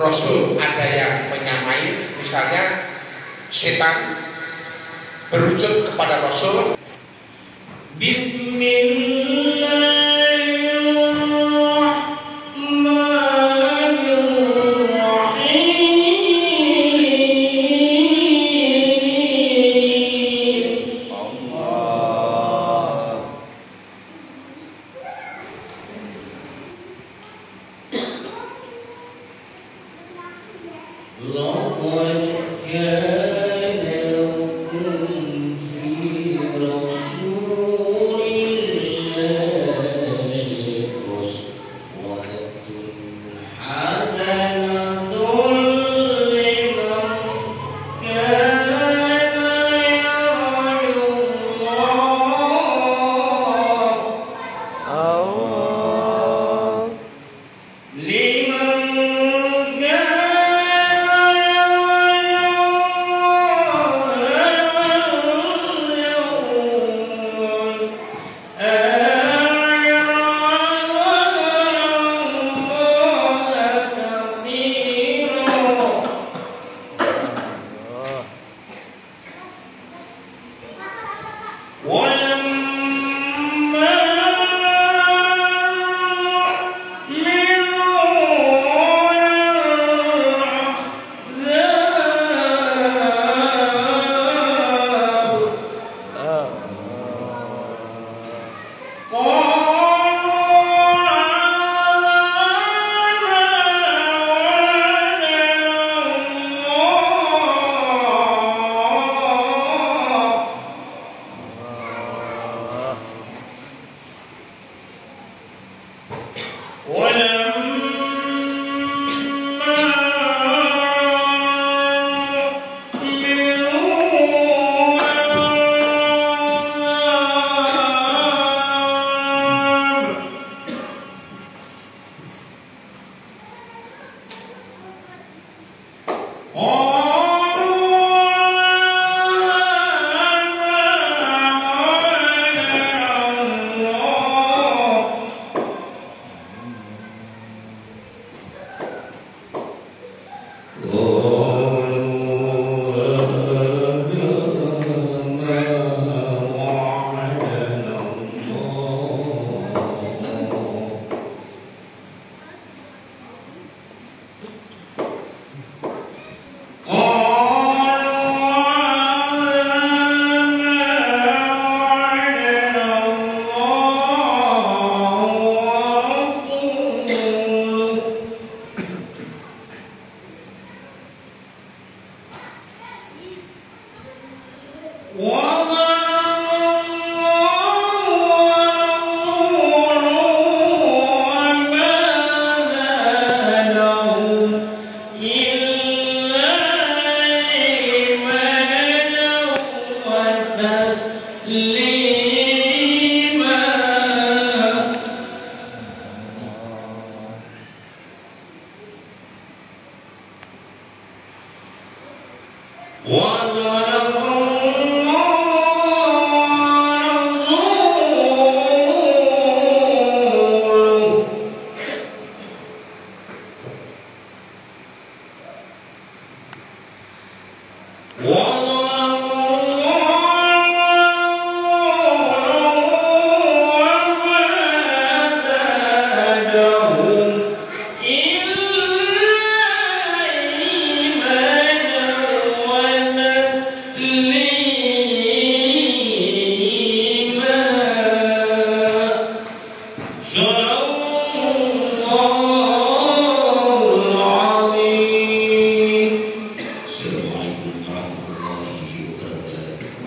Rasul ada yang menyamai, misalnya setan berwujud kepada Rasul.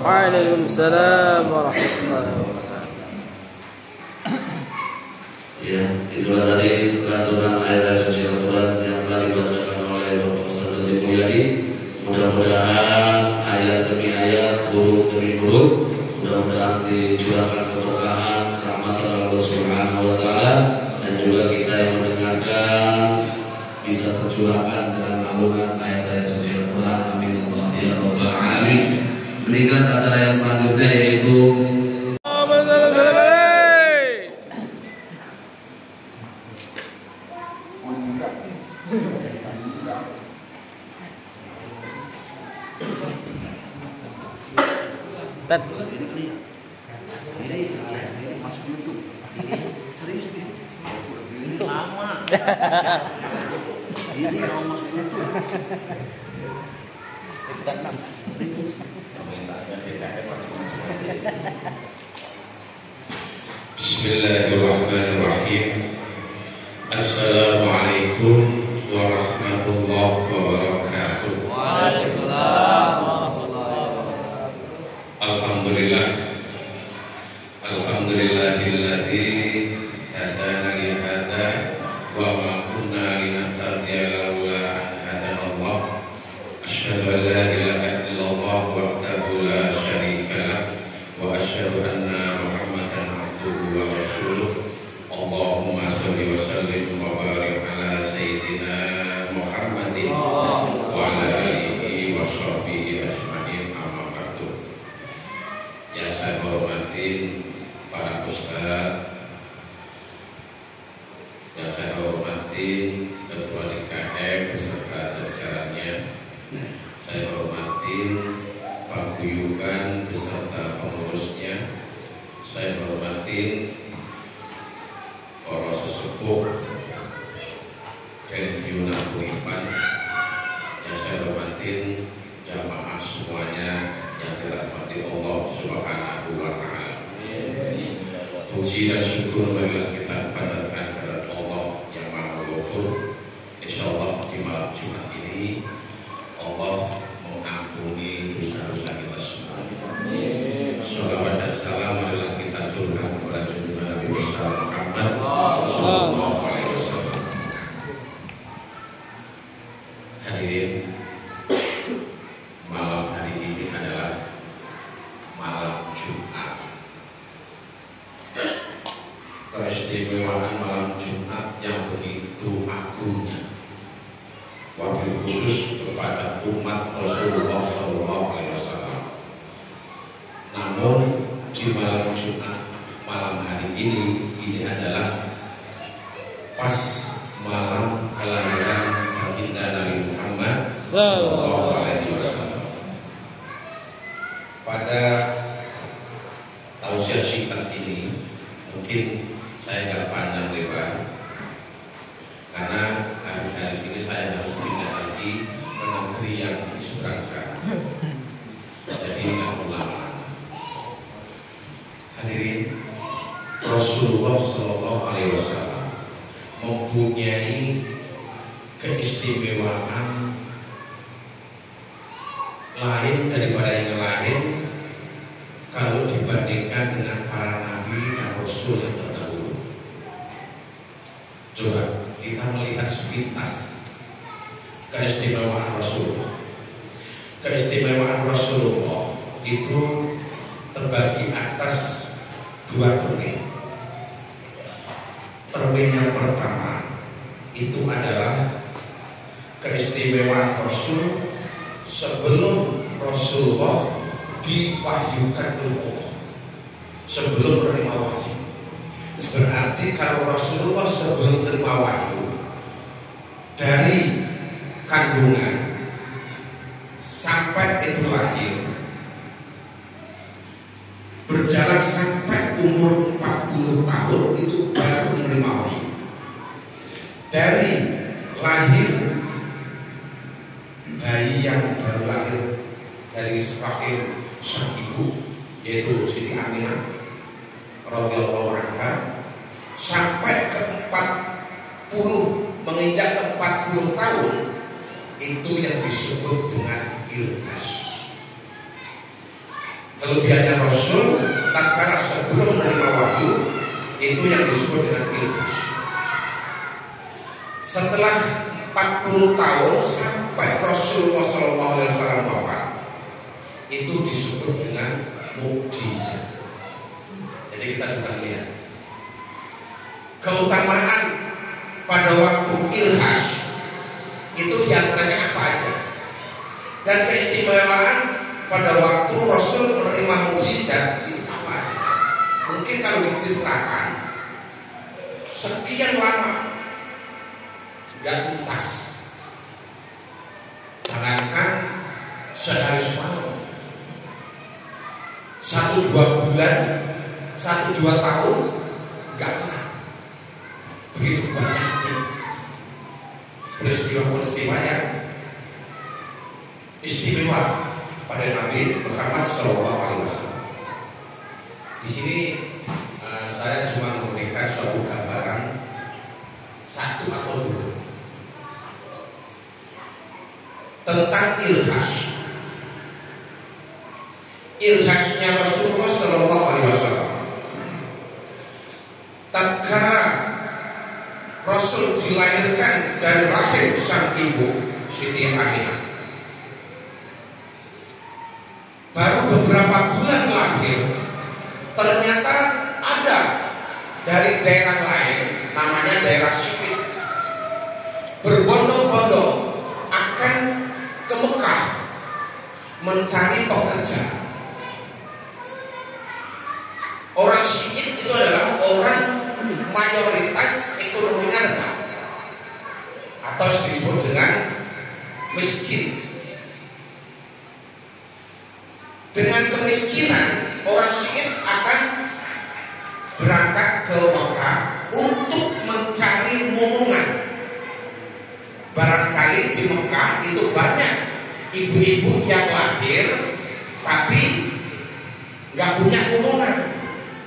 Waalaikumsalam warahmatullahi wabarakatuh. Ya, itulah tadi lantunan ayat suci Al-Quran yang telah dibacakan oleh Bapak Ustaz Dodi Mulyadi. Mudah-mudahan ayat demi ayat, huruf demi huruf, mudah-mudahan dicurahkan keberkahan, rahmatan Allah Subhanahu wa Ta'ala, dan juga kita yang mendengarkan bisa tercurahkan dengan alunan ayat-ayat suci Al-Quran. Amin Allah ya Rabbal Alamin. Meningkat acara yang selanjutnya yaitu Ini ngomong itu. Bismillahirrahmanirrahim. Assalamualaikum warahmatullahi wabarakatuh. Waalaikumsalam warahmatullahi wabarakatuh. Alhamdulillah. Alhamdulillahilladzi hadana li hadza wa ma kunna linahtadiya laula an hadana Allah. Asyhadu an la ilaha illallah wahdahu la syarika lah wa asyhadu anna Muhammadan abduhu wa rasuluh. Allahumma shalli wa sallim wa barik ala sayyidina Muhammadin wa ala alihi wa sahbihi ajma'in, amma ba'du. Yang saya hormatin para ustaz, yang saya hormatin ketua DKM beserta jajarannya, saya hormatin paguyuban beserta pengurusnya, saya hormatin para sesepuh Renviuna Kuripan, yang saya hormatin jamaah semuanya yang dirahmati Allah Subhanahu wa Ta'ala. Puji dan syukur marilah kita panjatkan kepada Allah yang Maha Ghafur. Insyaallah di malam Jumat ini Allah mengampuni dosa-dosa kita semua. Shalawat dan salam marilah kita curahkan kepada junjungan Nabi besar Muhammad sallallahu alaihi wasallam. Hadirin, malam hari ini adalah malam Jumat. Keistimewaan malam Jumat yang begitu agungnya, wabil khusus kepada umat Rasulullah SAW. Namun di malam Jumat malam hari ini adalah pas malam kelahiran baginda Nabi Muhammad sallallahu alaihi wasallam. Pada tausiah singkat ini mungkin saya nggak panjang lebar karena habis ini saya harus pindah lagi ke negeri yang di seberang sana. Jadi nggak perlu lama-lama. Hadirin, Rasulullah Sallallahu Alaihi Wasallam mempunyai keistimewaan lain daripada yang lain kalau dibandingkan dengan para nabi dan rasul yang terdahulu. Coba kita melihat sepintas keistimewaan Rasulullah. Keistimewaan Rasulullah itu terbagi atas dua termin. Termin yang pertama itu adalah keistimewaan Rasul sebelum Rasulullah diwahyukan oleh Allah, sebelum menerima wahyu. Berarti kalau Rasulullah sebelum menerima wahyu dari kandungan sampai itu lahir, berjalan sampai umur 40 tahun itu baru menerima wahyu. Dari lahir bayi yang baru lahir dari rahim sang ibu yaitu Siti Aminah radhiyallahu anha sampai ke 40, menginjak ke 40 tahun, itu yang disebut dengan ilhas. Kelebihannya Rasul tatkala sebelum menerima wahyu itu yang disebut dengan ilhas. Setelah 40 tahun sampai Rasulullah SAW wafat, itu disebut dengan mukjizat. Jadi kita bisa lihat keutamaan pada waktu ilhas itu diantaranya apa aja, dan keistimewaan pada waktu Rasul menerima mukjizat itu apa aja. Mungkin kalau diceritakan sekian lama nggak tuntas, jangankan sehari semalam, 1-2 bulan, 1-2 tahun nggak kelar. Begitu banyaknya peristiwa-peristiwanya istimewa pada Nabi Muhammad SAW. Di sini saya cuma memberikan suatu gambaran satu atau dua tentang ilhasnya Rasulullah SAW. Tatkala Rasul dilahirkan dari rahim sang ibu Siti Aminah, baru beberapa bulan lahir, ternyata ada dari daerah lain, namanya daerah Sikit, berbondong-bondong akan ke Mekah mencari pekerja. Orang Sikit itu adalah orang mayoritas ekonominya rendah atau disebut dengan miskin. Dengan kemiskinan, orang Syiit akan berangkat ke Mekah untuk mencari momongan. Barangkali di Mekah itu banyak ibu-ibu yang lahir tapi nggak punya momongan.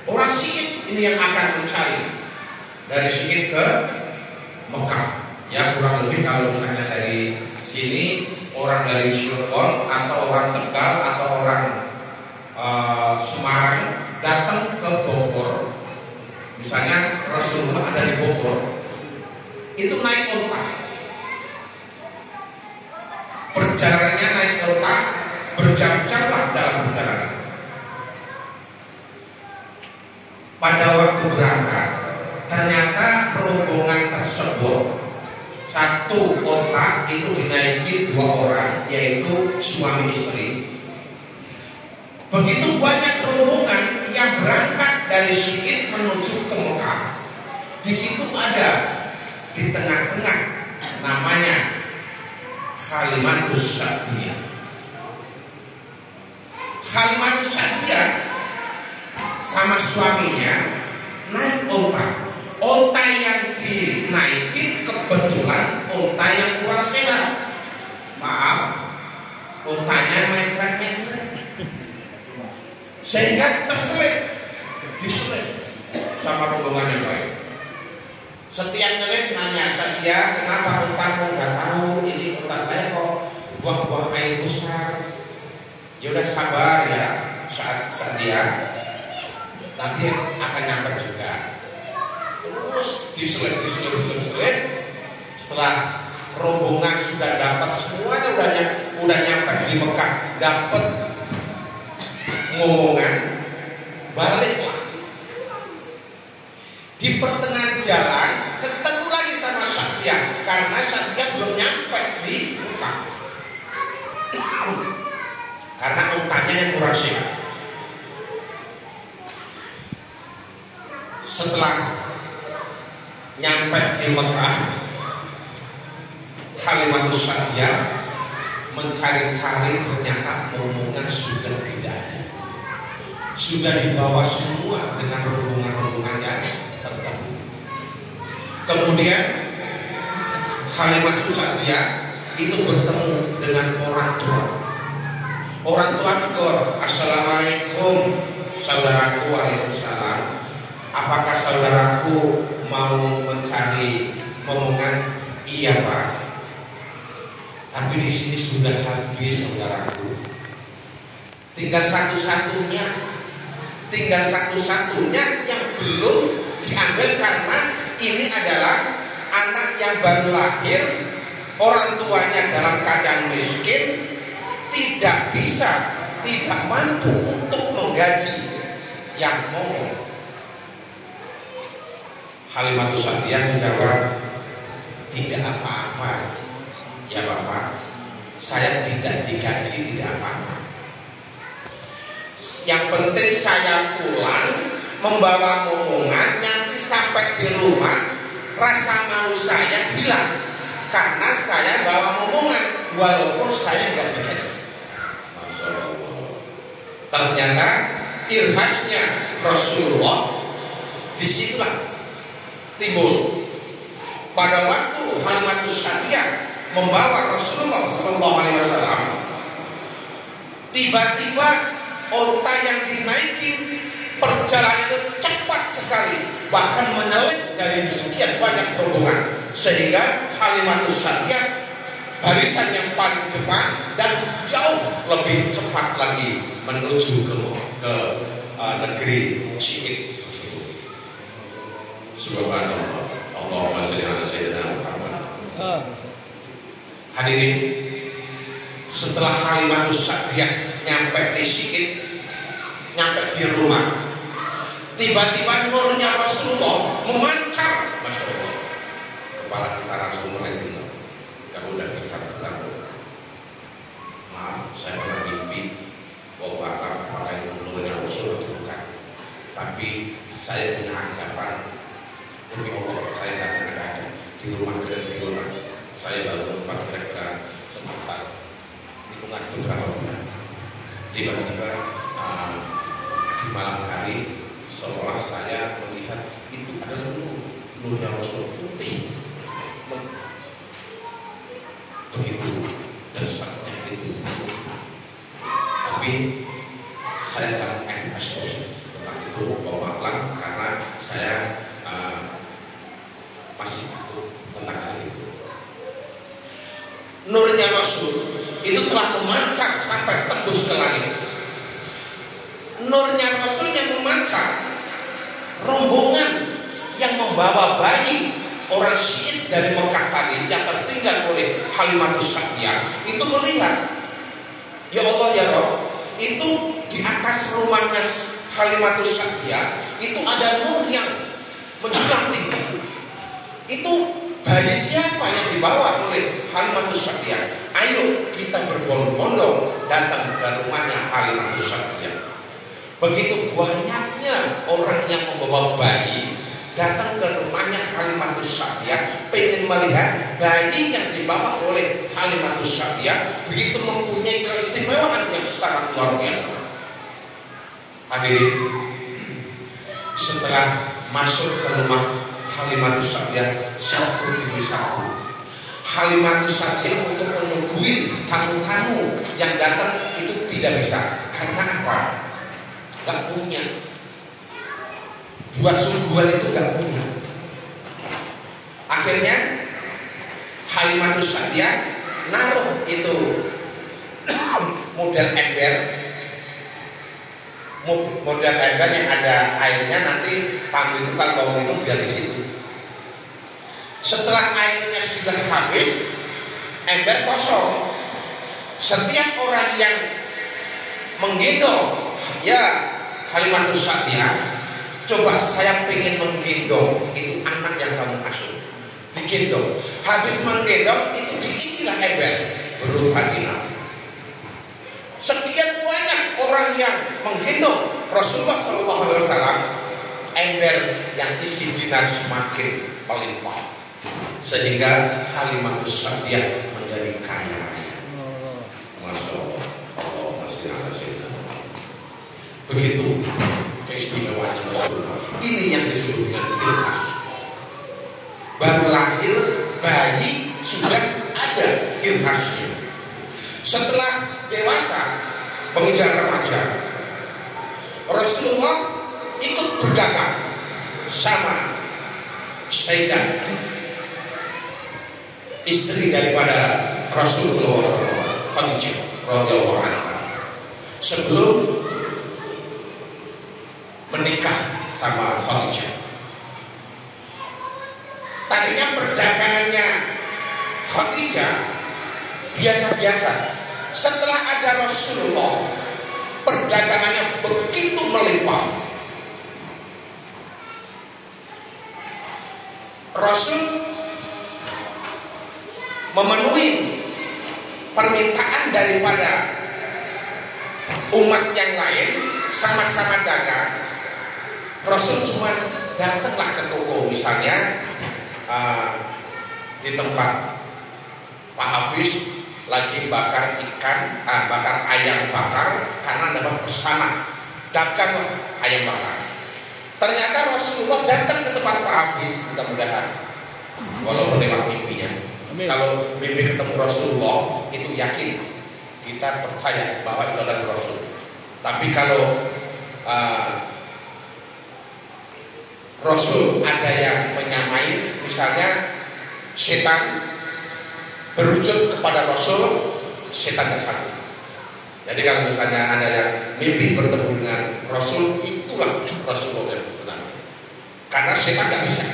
Orang Syiit ini yang akan mencari dari Syiit ke Mekah. Ya, kurang lebih kalau misalnya dari sini orang dari Cirebon atau orang Tegal atau orang Semarang datang ke Bogor, misalnya Rasulullah ada di Bogor, itu naik onta. Perjalanannya naik onta, berjam-jam lah dalam perjalanan. Pada waktu berangkat, ternyata rombongan tersebut satu onta itu dinaiki dua orang, yaitu suami istri. Begitu banyak rombongan yang berangkat dari Sikit menuju ke Mekah. Di situ ada di tengah-tengah namanya Halimatus Sa'diyah. Halimatus Sa'diyah sama suaminya naik onta. Onta yang dinaiki kebetulan onta yang kurang sehat. Maaf, ontanya mencret-mencret, sehingga diselit sama rombongan yang lain. Setiap ngelit nanya saya, kenapa ontamu nggak tahu ini onta saya kok buah-buah air besar. Ya udah sabar ya, saat dia nanti akan nyampe juga. Terus diselit. Setelah rombongan sudah dapat semuanya, udah nyampe di Mekah, dapat ngomongan, baliklah. Di pertengahan jalan ketemu lagi sama Sa'diyah, karena Sa'diyah belum nyampe di Mekah karena untanya yang kurang sehat. Setelah nyampe di Mekah, Halimatus Sa'diyah mencari-cari, ternyata rombongan sudah tidak ada. Sudah dibawa semua dengan rombongan-rombongan yang terdahulu. Kemudian Halimatus Sa'diyah itu bertemu dengan orang tua. Orang tua tegur, assalamualaikum saudaraku. Waalaikumsalam. Apakah saudaraku mau mencari momongan? Iya Pak. Tapi di sini sudah habis saudaraku. Tinggal satu-satunya yang belum diambil karena ini adalah anak yang baru lahir, orang tuanya dalam keadaan miskin, tidak mampu untuk menggaji yang momong. Halimatus Sa'diyah menjawab, tidak apa-apa ya Bapak, saya tidak digaji, tidak apa-apa. Yang penting saya pulang membawa momongan, nanti sampai di rumah rasa malu saya hilang karena saya bawa momongan walaupun saya nggak digaji. Masya Allah. Ternyata ilhasnya Rasulullah disitulah timbul. pada waktu Halimatus Sa'diyah membawa Rasulullah SAW, tiba-tiba onta yang dinaiki perjalanan itu cepat sekali, bahkan menyelip dari sekian banyak rombongan, sehingga Halimatus Sa'diyah barisan yang paling depan dan jauh lebih cepat lagi menuju ke negeri Syi'id. Subhanallah. Allahumma sholli ala sayyidina Muhammad. Hadirin, setelah Halimatus Sa'diyah nyampe di Syi'id, nyampe di rumah, tiba-tiba nurnya Rasulullah memancar. Masya Allah, kepala kita langsung merinding. Kalau udah cerita, maaf, saya pernah mimpi bahwa apakah itu nurnya Rasul atau bukan. Tapi saya punya anggapan, demi Allah, saya nggak pernah ada di rumah Fiona. Saya baru tempat kira-kira sebentar, hitungan itu berapa bulan. Tiba-tiba di malam hari, seolah saya melihat itu adalah nurnya Rasul putih, begitu dasarnya itu. Tapi saya tak ekspos tentang itu, bahwa maklum, karena saya masih takut tentang hal itu. Nurnya Rasul itu telah memancar sampai tembus ke langit. Nurnya Rasul yang memancar, rombongan yang membawa bayi orang Syi'id dari Mekah tadi yang tertinggal oleh Halimatus Sa'diyah itu melihat, ya Allah ya Rabb, itu di atas rumahnya Halimatus Sa'diyah itu ada nur yang menjulang tinggi. Itu bayi siapa yang dibawa oleh Halimatus Sa'diyah? Ayo kita berbondong-bondong datang ke rumahnya Halimatus Sa'diyah. Begitu banyaknya orang yang membawa bayi datang ke rumahnya Halimatus Sa'diyah, pengen melihat bayi yang dibawa oleh Halimatus Sa'diyah begitu mempunyai keistimewaan yang sangat luar biasa. Hadirin, setelah masuk ke rumah Halimatus Sa'diyah satu demi satu, Halimatus Sa'diyah untuk menyuguhin tamu-tamu yang datang itu tidak bisa. Karena apa? Gak punya. Buat suguhan itu gak punya. Akhirnya Halimatus Sa'diyah naruh itu model ember, yang ada airnya, nanti tamu itu kalau mau minum dari situ. Setelah airnya sudah habis, ember kosong. Setiap orang yang menggendong ya Halimatus Sa'diyah, coba saya pengen menggendong itu anak yang kamu asuh, digendong. Habis menggendong itu diisilah ember berupa dinar. Sekian banyak orang yang menggendong Rasulullah SAW, ember yang isi dinar semakin melimpah, sehingga Halimatus Sa'diyah menjadi kaya raya. Masya Allah, Allah masih ada sini. Begitu keistimewaannya Rasulullah. Ini yang disebut dengan Girhas. Baru lahir bayi sudah ada Girhasnya. Setelah dewasa, menginjak remaja, Rasulullah ikut berdagang sama Sayyidah, istri daripada Rasulullah Khadijah radhiyallahu anha, sebelum menikah sama Khadijah. Tadinya perdagangannya Khadijah biasa-biasa. Setelah ada Rasulullah, perdagangannya begitu melimpah. Rasul memenuhi permintaan daripada umat yang lain, sama-sama dagang. Rasul cuma datanglah ke toko, misalnya di tempat Pak Hafiz lagi bakar ikan, bakar ayam bakar karena dapat pesanan, daganglah ayam bakar. Ternyata Rasulullah datang ke tempat Pak Hafiz, mudah-mudahan walaupun lewat mimpinya. Amin. Kalau mimpi ketemu Rasulullah itu yakin, kita percaya bahwa itu adalah Rasul. Tapi kalau Rasul ada yang menyamai, misalnya setan berwujud kepada Rasul, setan tidak sanggup. Jadi kalau misalnya ada yang mimpi bertemu dengan Rasul, itulah Rasulullah yang sebenarnya. Karena setan tidak bisa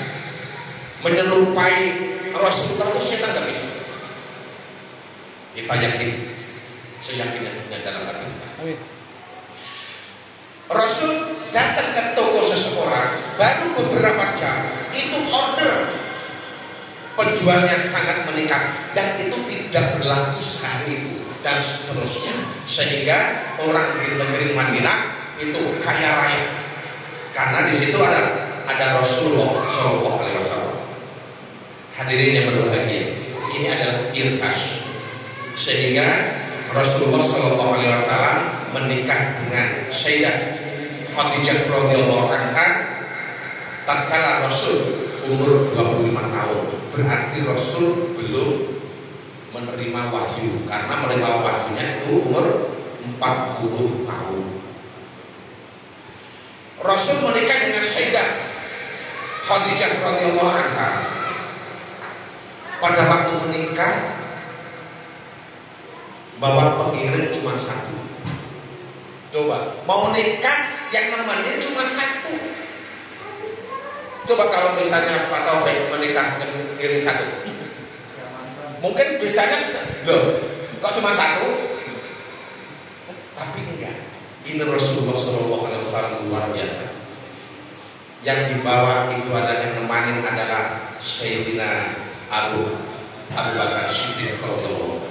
menyerupai Rasulullah, itu setan tidak bisa. Kita yakin, seyakin-yakinnya dalam hati kita. Amin. Rasul datang ke toko seseorang, baru beberapa jam itu order penjualnya sangat meningkat, dan itu tidak berlaku sehari itu dan seterusnya, sehingga orang di negeri Madinah itu kaya raya karena di situ ada Rasulullah Shallallahu Alaihi Wasallam. Hadirin yang berbahagia, ini adalah irkas, sehingga Rasulullah Shallallahu Alaihi Wasallam menikah dengan Sayyidah Khadijah radhiyallahu anha tatkala Rasul umur 25 tahun. Berarti Rasul belum menerima wahyu, karena menerima wahyunya itu umur 40 tahun. Rasul menikah dengan Sayyidah Khadijah radhiyallahu anha. Pada waktu menikah bawa pengiring cuma satu. Coba mau nikah yang nemenin cuma satu. Coba kalau misalnya Pak Taufik menikah dengan diri satu, mungkin biasanya loh, kok cuma satu? Tapi enggak. Ini Rasulullah SAW luar biasa. Yang dibawa itu ada yang nemanin adalah Sayyidina Abu Bakar Siddiq radhiyallahu.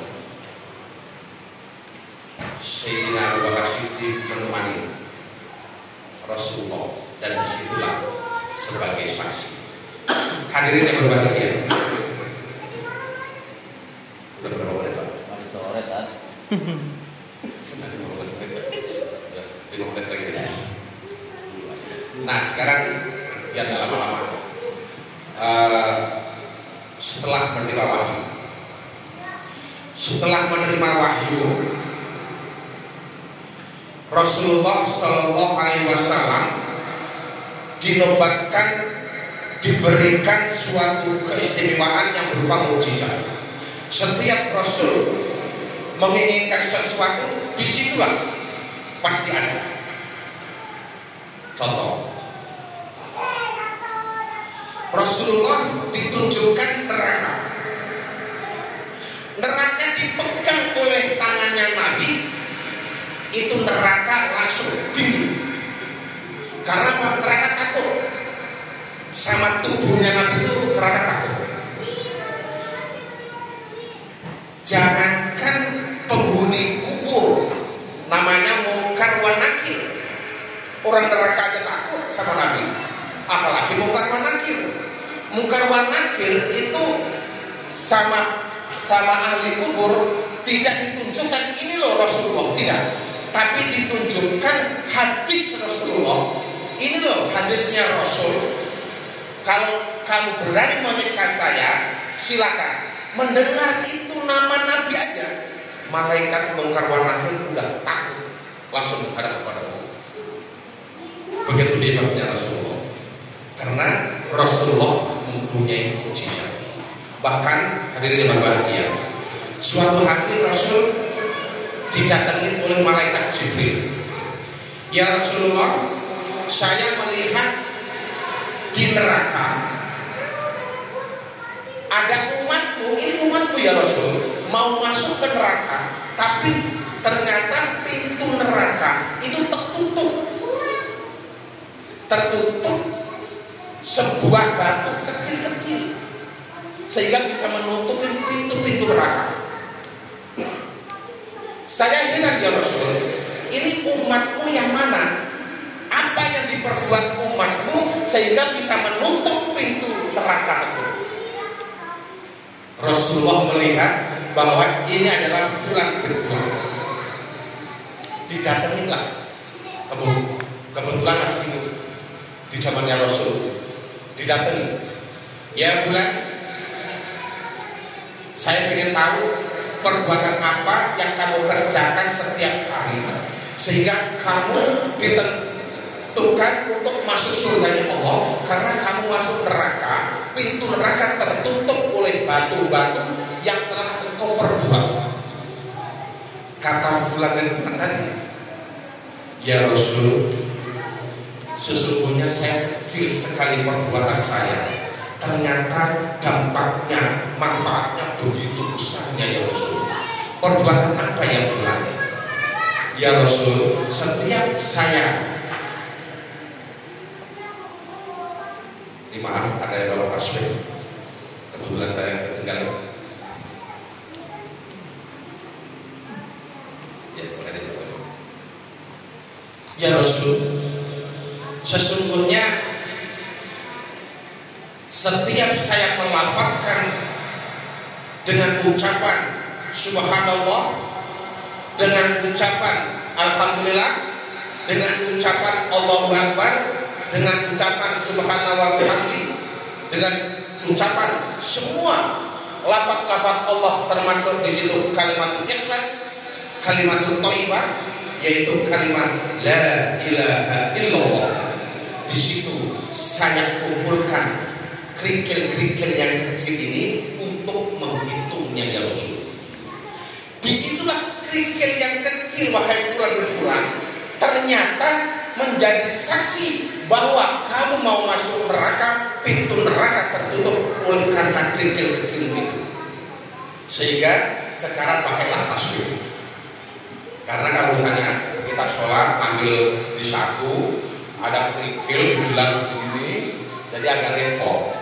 Sayyidina Abu Bakar Siddiq menemani Rasulullah, dan disitulah sebagai saksi. Hadirin yang berbahagia, udah berapa menit Pak? Masih sore kan? 5 menit lagi. Nah sekarang biar nggak lama-lama, setelah menerima wahyu, Rasulullah Shallallahu Alaihi Wasallam dinobatkan, diberikan suatu keistimewaan yang berupa mukjizat. Setiap Rasul menginginkan sesuatu, disitulah pasti ada. Contoh, Rasulullah ditunjukkan neraka. Neraka dipegang oleh tangannya Nabi, itu neraka langsung dingin. Karena neraka takut sama tubuhnya Nabi, itu neraka takut. Jangankan penghuni kubur, namanya Munkar wa Nakir, orang neraka aja takut sama Nabi, apalagi Munkar wa Nakir. Munkar wa Nakir itu sama ahli kubur tidak ditunjukkan ini loh Rasulullah, tidak, tapi ditunjukkan hadis Rasulullah. Ini loh hadisnya Rasul. Kalau kamu berani menyiksa saya, silakan. Mendengar itu nama Nabi aja, malaikat Munkar wa Nakir udah takut, langsung menghadap kepada Allah. Begitu hebatnya Rasulullah, karena Rasulullah mempunyai mukjizat. Bahkan hadirin yang berbahagia, suatu hari Rasul didatangi oleh malaikat Jibril. Ya Rasulullah, saya melihat di neraka ada umatmu, ini umatmu ya Rasul, mau masuk ke neraka, tapi ternyata pintu neraka itu tertutup sebuah batu kecil-kecil, sehingga bisa menutupi pintu-pintu neraka. Saya heran ya Rasul, ini umatmu yang mana? Apa yang diperbuat umatmu sehingga bisa menutup pintu neraka tersebut? Rasulullah melihat bahwa ini adalah Fulan bin Fulan. Didatanginlah, kebetulan masih hidup di zamannya Rasul. Didatangi, ya Fulan, Saya ingin tahu perbuatan apa yang kamu kerjakan setiap hari sehingga kamu ditentukan untuk masuk surganya Allah. Karena kamu masuk neraka, pintu neraka tertutup oleh batu-batu yang telah engkau perbuat. Kata fulan dan fulan tadi, ya Rasul, sesungguhnya saya kecil sekali perbuatan saya, ternyata dampaknya, manfaatnya begitu besarnya ya Rasul. Perbuatan apa yang fulan? Ya Rasul, setiap saya, ini maaf ada yang bawa tasbih, kebetulan saya ketinggalan. Ya Rasul, sesungguhnya setiap saya melafazkan dengan ucapan Subhanallah, dengan ucapan Alhamdulillah, dengan ucapan Allahu Akbar, dengan ucapan Subhanallah bihamdi, dengan ucapan semua lafaz-lafaz Allah, termasuk di situ kalimat ikhlas, kalimatul thayyibah, yaitu kalimat la ilaha illallah. Di situ saya kumpulkan kerikil-kerikil yang kecil ini untuk menghitungnya ya Rasul. Disitulah kerikil yang kecil, wahai fulan bin fulan, ternyata menjadi saksi bahwa kamu mau masuk neraka, pintu neraka tertutup oleh karena kerikil kecil itu. Sehingga sekarang pakailah tasbih. Karena kalau misalnya kita sholat ambil di saku, ada kerikil gelap begini, jadi agak repot.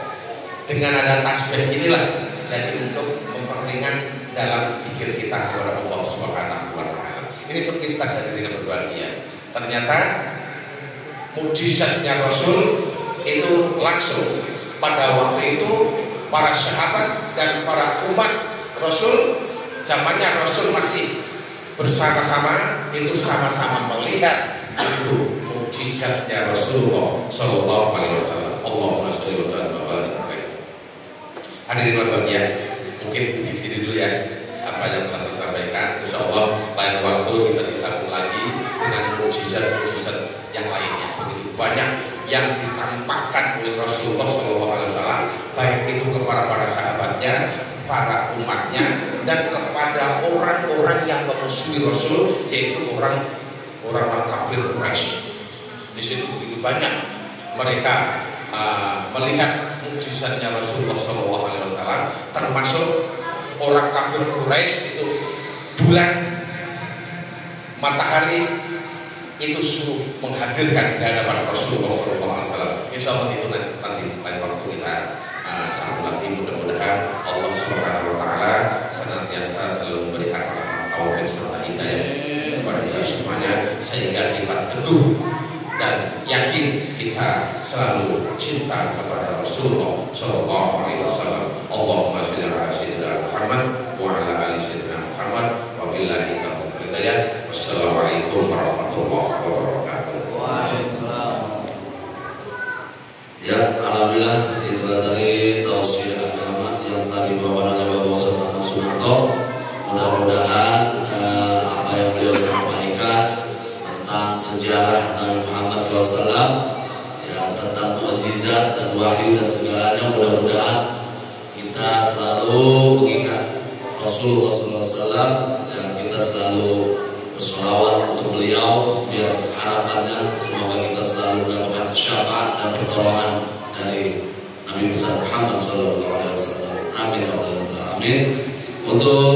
Dengan ada tasbih inilah jadi untuk memperingan dalam pikir kita kepada Allah Subhanahu wa Ta'ala. Ini sepintas saja tidak berbahagia. Ternyata mukjizatnya Rasul itu langsung pada waktu itu para sahabat dan para umat Rasul, zamannya Rasul masih bersama-sama, itu sama-sama melihat itu mukjizatnya Rasulullah Sallallahu Alaihi Wasallam. Allahumma sholli wa sallim wa barik alaihi. Hadirin berbahagia, mungkin di sini dulu ya apa yang telah saya sampaikan. Insya Allah lain waktu bisa disambung lagi dengan mukjizat-mukjizat yang lainnya. Begitu banyak yang ditampakkan oleh Rasulullah Sallallahu Alaihi Wasallam, baik itu kepada para sahabatnya, para umatnya, dan kepada orang-orang yang memusuhi Rasul, yaitu orang-orang kafir Quraisy. Di situ begitu banyak mereka melihat mukjizatnya Rasulullah SAW, termasuk orang kafir Quraisy itu bulan, matahari itu suruh menghadirkan di hadapan Rasulullah SAW. Insya Allah itu nanti lain waktu kita sambung lagi. Mudah-mudahan Allah Subhanahu wa Ta'ala senantiasa selalu memberikan rahmat, taufik serta hidayah kepada kita semuanya, sehingga kita teguh dan yakin kita selalu cinta kepada Rasulullah Sallallahu Alaihi Wasallam. Allahumma sholli ala sayyidina Muhammad wa ala ali sayyidina Muhammad wa billahi taufiq wal hidayah. Wassalamualaikum warahmatullahi wabarakatuh. Waalaikumsalam. Ya, alhamdulillah itulah tadi tausiah agama yang tadi dibawakan oleh Bapak Ustaz Ahmad Sunarto. Mudah-mudahan apa yang beliau sampaikan tentang sejarah Nabi Muhammad SAW, ya, tentang mukjizat dan wahyu dan segalanya, mudah-mudahan kita selalu mengingat Rasulullah SAW dan kita selalu bersolawat untuk beliau, biar harapannya semoga kita selalu mendapatkan syafaat dan pertolongan dari Nabi besar Muhammad SAW. Amin ya Allah. Amin. Untuk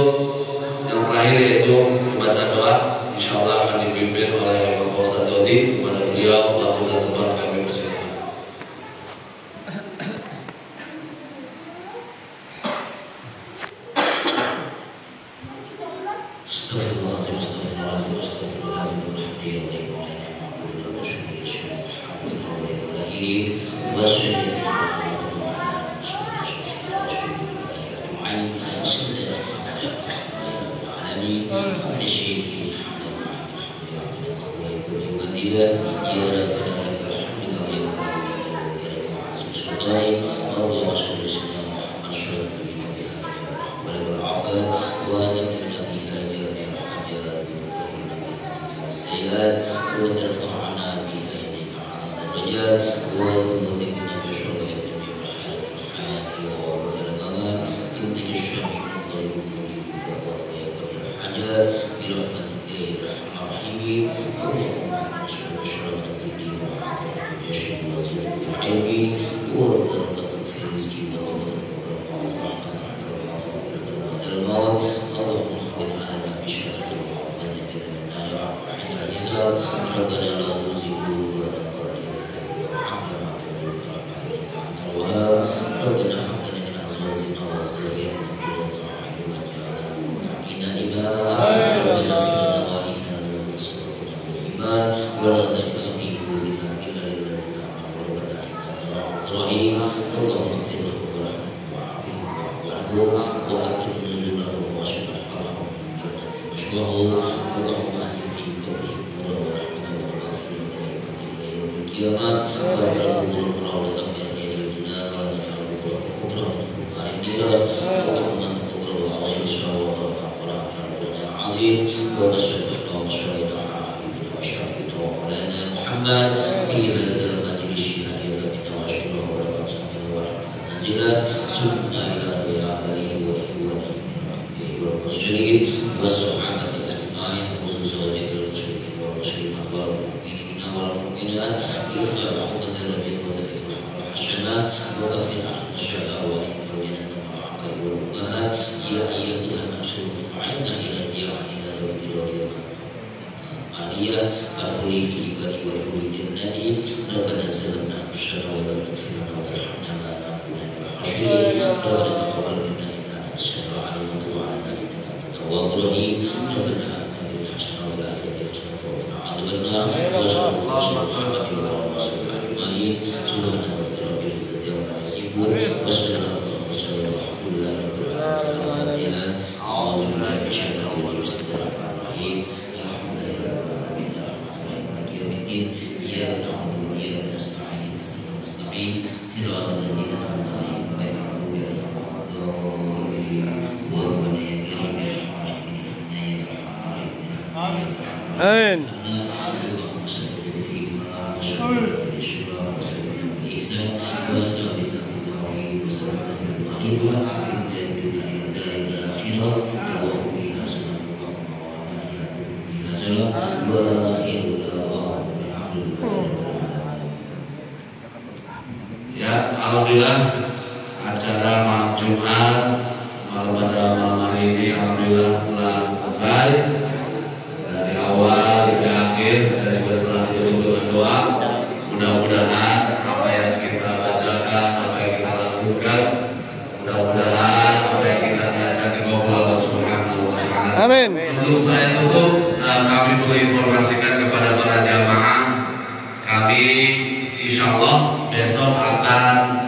yang terakhir yaitu membaca doa, insyaallah akan dipimpin oleh Bapak Ustaz Dodi. Kepada beliau waktu dan tempat kami persilakan. Allahumma sholli ala sayyidina Muhammad Amin. Ya, alhamdulillah acara malam Jumat pada malam hari ini alhamdulillah telah selesai dari awal hingga akhir, dari telah ditutup dengan doa. Mudah-mudahan apa yang kita bacakan, apa yang kita lakukan, mudah-mudahan apa yang kita niatkan dikabul Allah Subhanahu wa taala. Amin. Sebelum saya tutup, kami perlu informasikan kepada para jamaah, kami insya Allah besok akan